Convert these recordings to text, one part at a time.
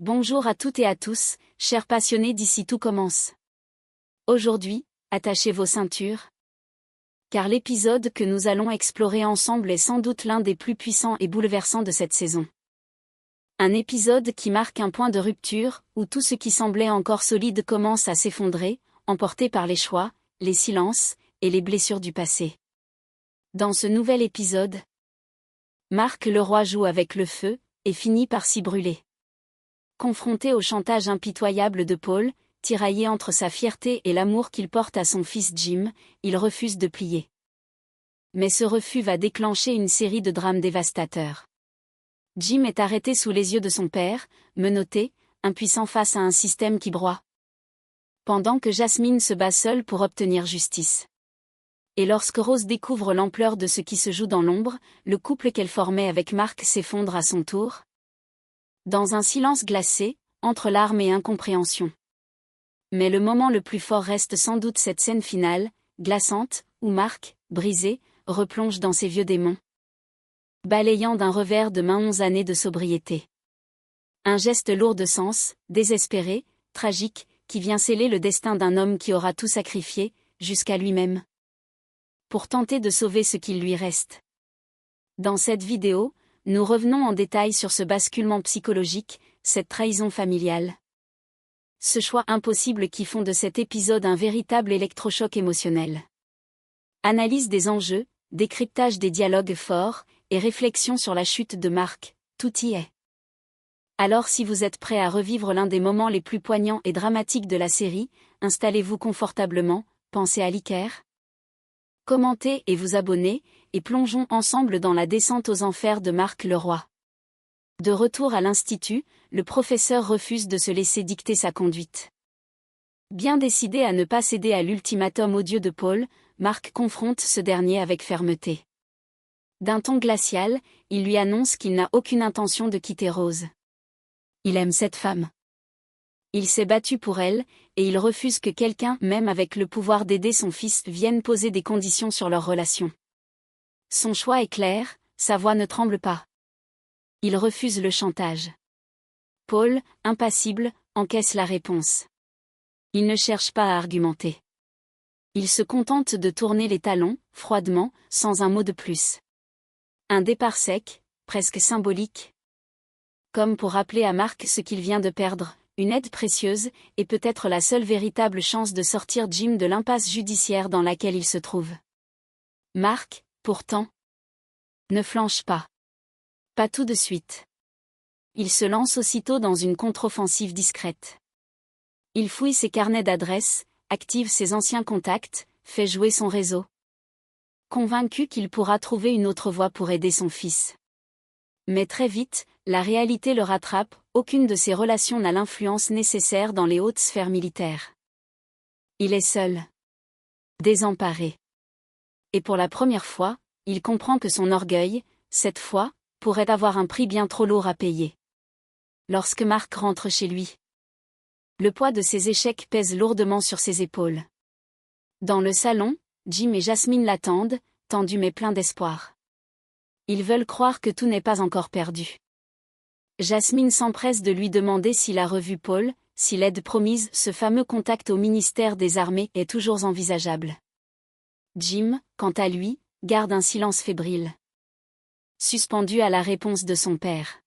Bonjour à toutes et à tous, chers passionnés d'ici tout commence. Aujourd'hui, attachez vos ceintures. Car l'épisode que nous allons explorer ensemble est sans doute l'un des plus puissants et bouleversants de cette saison. Un épisode qui marque un point de rupture, où tout ce qui semblait encore solide commence à s'effondrer, emporté par les choix, les silences, et les blessures du passé. Dans ce nouvel épisode, Marc Leroy joue avec le feu, et finit par s'y brûler. Confronté au chantage impitoyable de Paul, tiraillé entre sa fierté et l'amour qu'il porte à son fils Jim, il refuse de plier. Mais ce refus va déclencher une série de drames dévastateurs. Jim est arrêté sous les yeux de son père, menotté, impuissant face à un système qui broie. Pendant que Jasmine se bat seule pour obtenir justice. Et lorsque Rose découvre l'ampleur de ce qui se joue dans l'ombre, le couple qu'elle formait avec Marc s'effondre à son tour. Dans un silence glacé, entre larmes et incompréhension. Mais le moment le plus fort reste sans doute cette scène finale, glaçante, où Marc, brisé, replonge dans ses vieux démons. Balayant d'un revers de main 11 années de sobriété. Un geste lourd de sens, désespéré, tragique, qui vient sceller le destin d'un homme qui aura tout sacrifié, jusqu'à lui-même. Pour tenter de sauver ce qu'il lui reste. Dans cette vidéo, nous revenons en détail sur ce basculement psychologique, cette trahison familiale. Ce choix impossible qui font de cet épisode un véritable électrochoc émotionnel. Analyse des enjeux, décryptage des dialogues forts, et réflexion sur la chute de Marc, tout y est. Alors si vous êtes prêt à revivre l'un des moments les plus poignants et dramatiques de la série, installez-vous confortablement, pensez à l'iker. Commentez et vous abonnez, et plongeons ensemble dans la descente aux enfers de Marc Leroy. De retour à l'institut, le professeur refuse de se laisser dicter sa conduite. Bien décidé à ne pas céder à l'ultimatum odieux de Paul, Marc confronte ce dernier avec fermeté. D'un ton glacial, il lui annonce qu'il n'a aucune intention de quitter Rose. Il aime cette femme. Il s'est battu pour elle, et il refuse que quelqu'un, même avec le pouvoir d'aider son fils, vienne poser des conditions sur leur relation. Son choix est clair, sa voix ne tremble pas. Il refuse le chantage. Paul, impassible, encaisse la réponse. Il ne cherche pas à argumenter. Il se contente de tourner les talons, froidement, sans un mot de plus. Un départ sec, presque symbolique. Comme pour rappeler à Marc ce qu'il vient de perdre. Une aide précieuse, et peut-être la seule véritable chance de sortir Jim de l'impasse judiciaire dans laquelle il se trouve. Marc, pourtant, ne flanche pas. Pas tout de suite. Il se lance aussitôt dans une contre-offensive discrète. Il fouille ses carnets d'adresses, active ses anciens contacts, fait jouer son réseau. Convaincu qu'il pourra trouver une autre voie pour aider son fils. Mais très vite, la réalité le rattrape, aucune de ses relations n'a l'influence nécessaire dans les hautes sphères militaires. Il est seul. Désemparé. Et pour la première fois, il comprend que son orgueil, cette fois, pourrait avoir un prix bien trop lourd à payer. Lorsque Marc rentre chez lui. Le poids de ses échecs pèse lourdement sur ses épaules. Dans le salon, Jim et Jasmine l'attendent, tendus mais pleins d'espoir. Ils veulent croire que tout n'est pas encore perdu. Jasmine s'empresse de lui demander s'il a revu Paul, si l'aide promise, ce fameux contact au ministère des Armées, est toujours envisageable. Jim, quant à lui, garde un silence fébrile. Suspendu à la réponse de son père.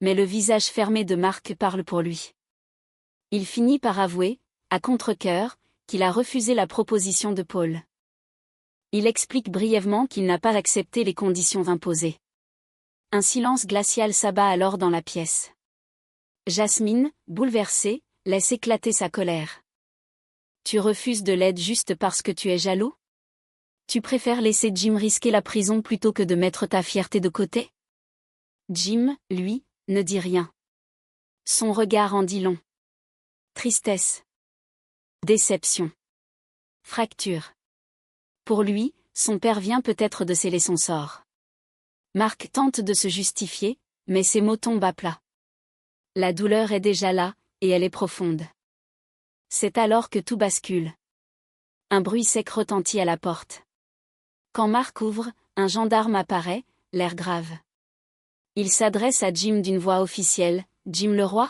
Mais le visage fermé de Marc parle pour lui. Il finit par avouer, à contre-cœur, qu'il a refusé la proposition de Paul. Il explique brièvement qu'il n'a pas accepté les conditions imposées. Un silence glacial s'abat alors dans la pièce. Jasmine, bouleversée, laisse éclater sa colère. Tu refuses de l'aide juste parce que tu es jaloux? Tu préfères laisser Jim risquer la prison plutôt que de mettre ta fierté de côté? Jim, lui, ne dit rien. Son regard en dit long. Tristesse. Déception. Fracture. Pour lui, son père vient peut-être de sceller son sort. Marc tente de se justifier, mais ses mots tombent à plat. La douleur est déjà là, et elle est profonde. C'est alors que tout bascule. Un bruit sec retentit à la porte. Quand Marc ouvre, un gendarme apparaît, l'air grave. Il s'adresse à Jim d'une voix officielle, Jim Leroy?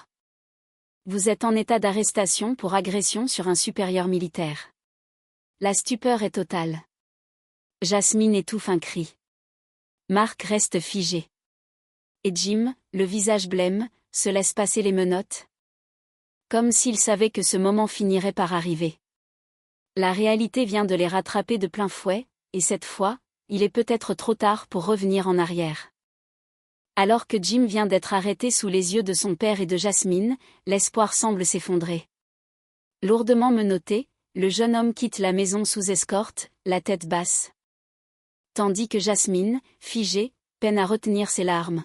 Vous êtes en état d'arrestation pour agression sur un supérieur militaire. La stupeur est totale. Jasmine étouffe un cri. Mark reste figé. Et Jim, le visage blême, se laisse passer les menottes. Comme s'il savait que ce moment finirait par arriver. La réalité vient de les rattraper de plein fouet, et cette fois, il est peut-être trop tard pour revenir en arrière. Alors que Jim vient d'être arrêté sous les yeux de son père et de Jasmine, l'espoir semble s'effondrer. Lourdement menotté, le jeune homme quitte la maison sous escorte, la tête basse. Tandis que Jasmine, figée, peine à retenir ses larmes.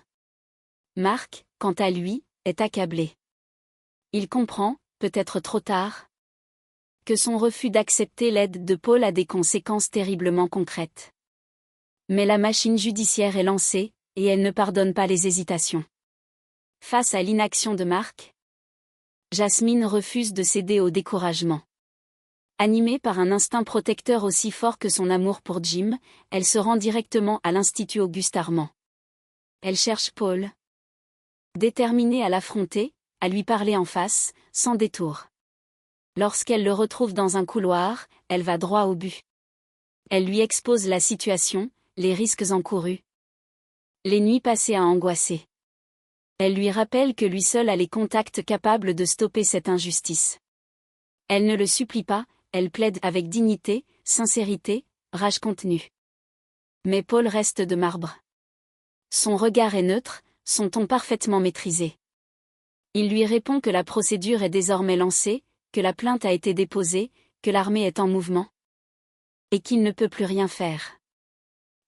Mark, quant à lui, est accablé. Il comprend, peut-être trop tard, que son refus d'accepter l'aide de Paul a des conséquences terriblement concrètes. Mais la machine judiciaire est lancée, et elle ne pardonne pas les hésitations. Face à l'inaction de Mark, Jasmine refuse de céder au découragement. Animée par un instinct protecteur aussi fort que son amour pour Jim, elle se rend directement à l'Institut Auguste Armand. Elle cherche Paul. Déterminée à l'affronter, à lui parler en face, sans détour. Lorsqu'elle le retrouve dans un couloir, elle va droit au but. Elle lui expose la situation, les risques encourus. Les nuits passées à angoisser. Elle lui rappelle que lui seul a les contacts capables de stopper cette injustice. Elle ne le supplie pas, elle plaide avec dignité, sincérité, rage contenue. Mais Paul reste de marbre. Son regard est neutre, son ton parfaitement maîtrisé. Il lui répond que la procédure est désormais lancée, que la plainte a été déposée, que l'armée est en mouvement. Et qu'il ne peut plus rien faire.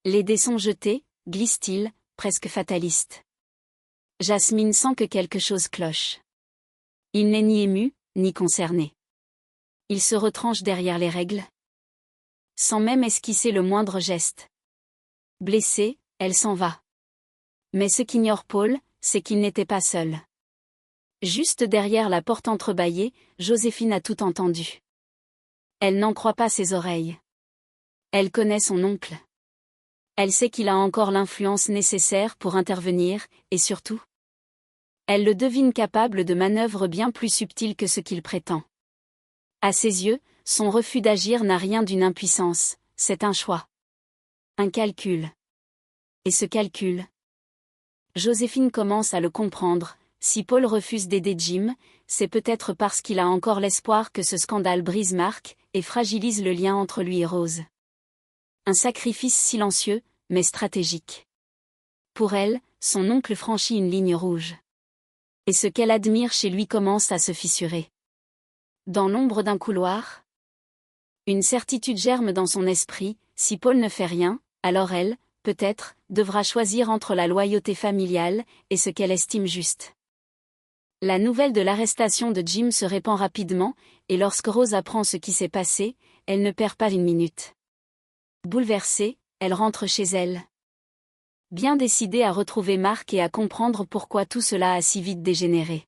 Les dés sont jetés, glisse-t-il, presque fataliste. Jasmine sent que quelque chose cloche. Il n'est ni ému, ni concerné. Il se retranche derrière les règles. Sans même esquisser le moindre geste. Blessée, elle s'en va. Mais ce qu'ignore Paul, c'est qu'il n'était pas seul. Juste derrière la porte entrebâillée, Joséphine a tout entendu. Elle n'en croit pas ses oreilles. Elle connaît son oncle. Elle sait qu'il a encore l'influence nécessaire pour intervenir, et surtout, elle le devine capable de manœuvres bien plus subtiles que ce qu'il prétend. À ses yeux, son refus d'agir n'a rien d'une impuissance, c'est un choix. Un calcul. Et ce calcul, Joséphine commence à le comprendre. Si Paul refuse d'aider Jim, c'est peut-être parce qu'il a encore l'espoir que ce scandale brise Mark et fragilise le lien entre lui et Rose. Un sacrifice silencieux, mais stratégique. Pour elle, son oncle franchit une ligne rouge. Et ce qu'elle admire chez lui commence à se fissurer. Dans l'ombre d'un couloir, une certitude germe dans son esprit, si Paul ne fait rien, alors elle, peut-être, devra choisir entre la loyauté familiale et ce qu'elle estime juste. La nouvelle de l'arrestation de Jim se répand rapidement, et lorsque Rose apprend ce qui s'est passé, elle ne perd pas une minute. Bouleversée, elle rentre chez elle. Bien décidée à retrouver Mark et à comprendre pourquoi tout cela a si vite dégénéré.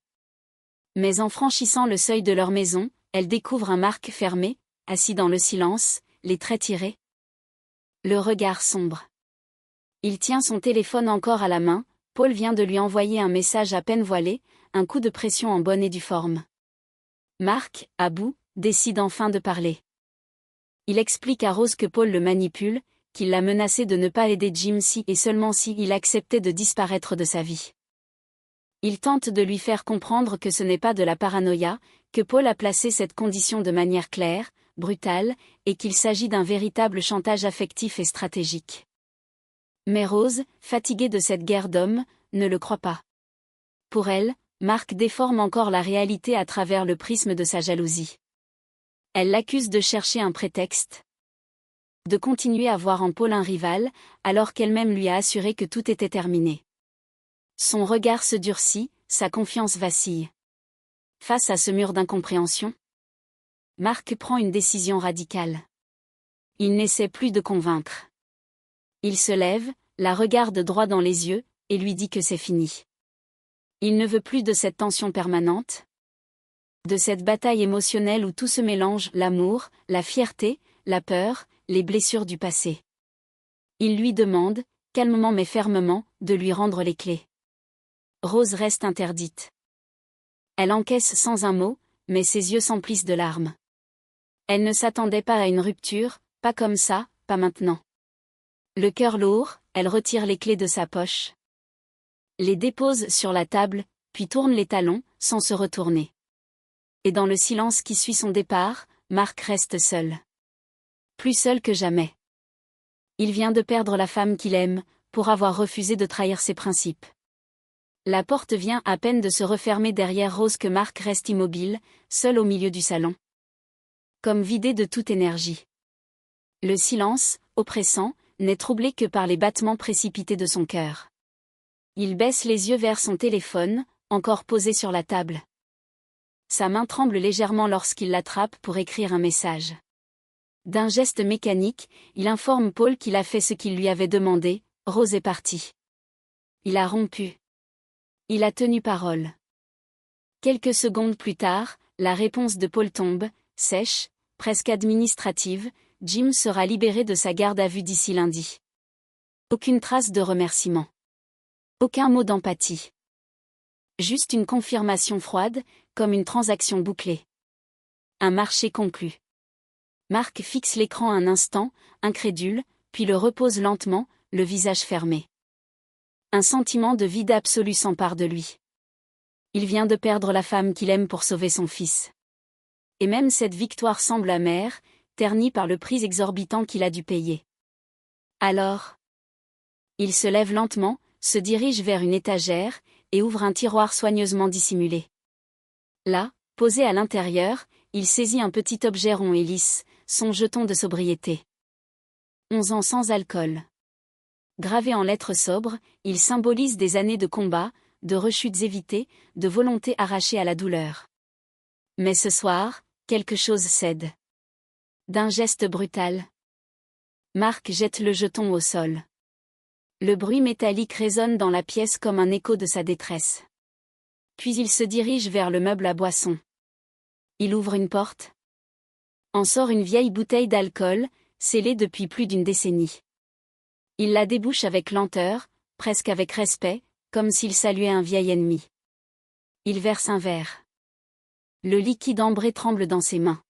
Mais en franchissant le seuil de leur maison, elle découvre un Mark fermé, assis dans le silence, les traits tirés. Le regard sombre. Il tient son téléphone encore à la main, Paul vient de lui envoyer un message à peine voilé, un coup de pression en bonne et due forme. Mark, à bout, décide enfin de parler. Il explique à Rose que Paul le manipule, qu'il l'a menacé de ne pas aider Jim si et seulement si il acceptait de disparaître de sa vie. Il tente de lui faire comprendre que ce n'est pas de la paranoïa, que Paul a placé cette condition de manière claire, brutale, et qu'il s'agit d'un véritable chantage affectif et stratégique. Mais Rose, fatiguée de cette guerre d'hommes, ne le croit pas. Pour elle, Mark déforme encore la réalité à travers le prisme de sa jalousie. Elle l'accuse de chercher un prétexte, de continuer à voir en Paul un rival, alors qu'elle-même lui a assuré que tout était terminé. Son regard se durcit, sa confiance vacille. Face à ce mur d'incompréhension, Mark prend une décision radicale. Il n'essaie plus de convaincre. Il se lève, la regarde droit dans les yeux, et lui dit que c'est fini. Il ne veut plus de cette tension permanente, de cette bataille émotionnelle où tout se mélange, l'amour, la fierté, la peur, les blessures du passé. Il lui demande, calmement mais fermement, de lui rendre les clés. Rose reste interdite. Elle encaisse sans un mot, mais ses yeux s'emplissent de larmes. Elle ne s'attendait pas à une rupture, pas comme ça, pas maintenant. Le cœur lourd, elle retire les clés de sa poche. Les dépose sur la table, puis tourne les talons, sans se retourner. Et dans le silence qui suit son départ, Mark reste seul. Plus seul que jamais. Il vient de perdre la femme qu'il aime, pour avoir refusé de trahir ses principes. La porte vient à peine de se refermer derrière Rose que Mark reste immobile, seul au milieu du salon. Comme vidé de toute énergie. Le silence, oppressant, n'est troublé que par les battements précipités de son cœur. Il baisse les yeux vers son téléphone, encore posé sur la table. Sa main tremble légèrement lorsqu'il l'attrape pour écrire un message. D'un geste mécanique, il informe Paul qu'il a fait ce qu'il lui avait demandé, Rose est partie. Il a rompu. Il a tenu parole. Quelques secondes plus tard, la réponse de Paul tombe, sèche, presque administrative, Jim sera libéré de sa garde à vue d'ici lundi. Aucune trace de remerciement. Aucun mot d'empathie. Juste une confirmation froide, comme une transaction bouclée. Un marché conclu. Mark fixe l'écran un instant, incrédule, puis le repose lentement, le visage fermé. Un sentiment de vide absolu s'empare de lui. Il vient de perdre la femme qu'il aime pour sauver son fils. Et même cette victoire semble amère, ternie par le prix exorbitant qu'il a dû payer. Alors, il se lève lentement, se dirige vers une étagère, et ouvre un tiroir soigneusement dissimulé. Là, posé à l'intérieur, il saisit un petit objet rond et lisse, son jeton de sobriété. 11 ans sans alcool. Gravé en lettres sobres, il symbolise des années de combat, de rechutes évitées, de volonté arrachée à la douleur. Mais ce soir, quelque chose cède. D'un geste brutal, Mark jette le jeton au sol. Le bruit métallique résonne dans la pièce comme un écho de sa détresse. Puis il se dirige vers le meuble à boissons. Il ouvre une porte. En sort une vieille bouteille d'alcool, scellée depuis plus d'une décennie. Il la débouche avec lenteur, presque avec respect, comme s'il saluait un vieil ennemi. Il verse un verre. Le liquide ambré tremble dans ses mains.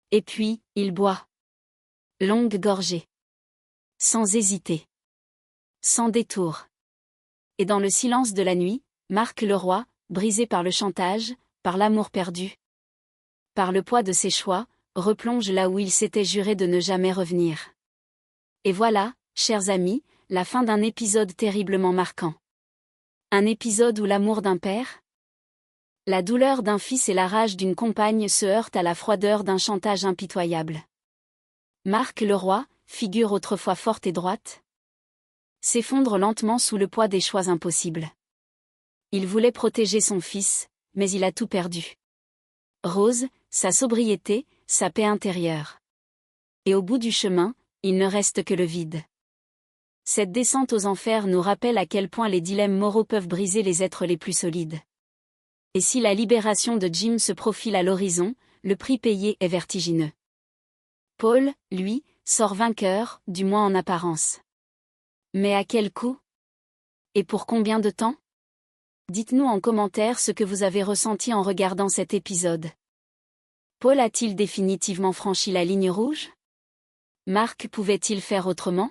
Et puis, il boit. Longue gorgée. Sans hésiter. Sans détour. Et dans le silence de la nuit, Mark Leroy, brisé par le chantage, par l'amour perdu, par le poids de ses choix, replonge là où il s'était juré de ne jamais revenir. Et voilà, chers amis, la fin d'un épisode terriblement marquant. Un épisode où l'amour d'un père, la douleur d'un fils et la rage d'une compagne se heurtent à la froideur d'un chantage impitoyable. Mark Leroy, figure autrefois forte et droite, s'effondre lentement sous le poids des choix impossibles. Il voulait protéger son fils, mais il a tout perdu. Rose, sa sobriété, sa paix intérieure. Et au bout du chemin, il ne reste que le vide. Cette descente aux enfers nous rappelle à quel point les dilemmes moraux peuvent briser les êtres les plus solides. Et si la libération de Jim se profile à l'horizon, le prix payé est vertigineux. Paul, lui, sort vainqueur, du moins en apparence. Mais à quel coût? Et pour combien de temps? Dites-nous en commentaire ce que vous avez ressenti en regardant cet épisode. Paul a-t-il définitivement franchi la ligne rouge? Mark pouvait-il faire autrement?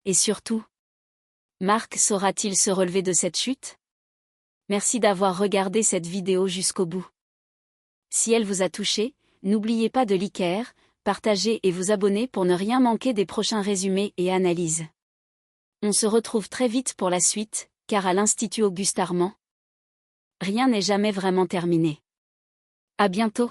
Et surtout, Mark saura-t-il se relever de cette chute? Merci d'avoir regardé cette vidéo jusqu'au bout. Si elle vous a touché, n'oubliez pas de liker, partager et vous abonner pour ne rien manquer des prochains résumés et analyses. On se retrouve très vite pour la suite, car à l'Institut Auguste Armand, rien n'est jamais vraiment terminé. À bientôt.